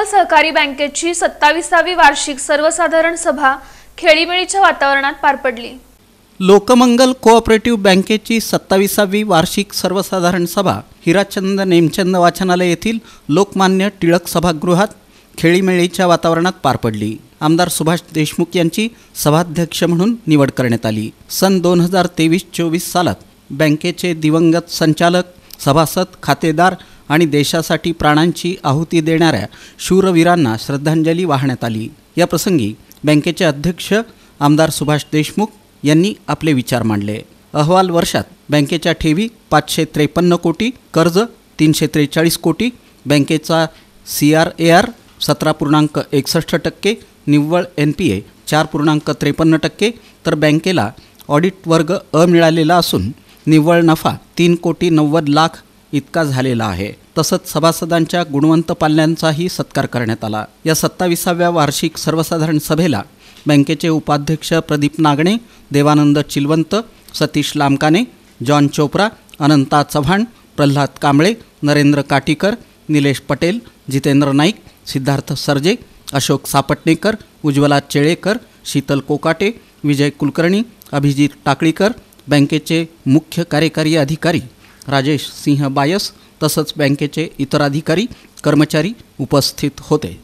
लोकमंगल सहकारी बँकेची 27वी वार्षिक सर्वसाधारण सभा खेळीमेळीच्या वातावरणात पार पडली। लोकमंगल कोऑपरेटिव्ह बँकेची 27वी वार्षिक सर्वसाधारण सभा हिराचंद नेमचंद वाचनालय येथील लोकमान्य टिळक सभागृहात खेळीमेळीच्या वातावरणात पार पडली। आमदार सुभाष देशमुख यांची सभाध्यक्ष म्हणून निवड करण्यात आली। सन 2023-24 सालात बँकेचे दिवंगत संचालक, सभासद, खातेदार आणि देशासाठी प्राणांची आहुती देणाऱ्या शूरवीरांना श्रद्धांजली वाहण्यात आली। या प्रसंगी बँकेचे अध्यक्ष आमदार सुभाष देशमुख यांनी आपले विचार मांडले। अहवाल वर्षात बँकेच्या ठेवी 553 कोटी, कर्ज 343 कोटी, बँकेचा CRAR 17.61%, निव्वळ NPA 4.53%, तर बँकेला ऑडिट वर्ग अ मिळालेला असून निव्वळ नफा 3,90,00,000 इतका झालेला आहे। तसंच सभासदांच्या गुणवंत पाल्यांचाही सत्कार करण्यात आला। या 27व्या वार्षिक सर्वसाधारण सभेला बँकेचे उपाध्यक्ष प्रदीप नागणे, देवानंद चिलवंत, सतीश लामकाने, जॉन चोप्रा, अनंता चव्हाण, प्रल्हाद कांबळे, नरेंद्र काटीकर, निलेश पटेल, जितेंद्र नाईक, सिद्धार्थ सरजे, अशोक सापटणेकर, उज्ज्वला चेळेकर, शीतल कोकाटे, विजय कुलकर्णी, अभिजित टाकळीकर, बँकेचे मुख्य कार्यकारी अधिकारी राजेश सिंह बायस तसंच बँकेचे इतर अधिकारी कर्मचारी उपस्थित होते।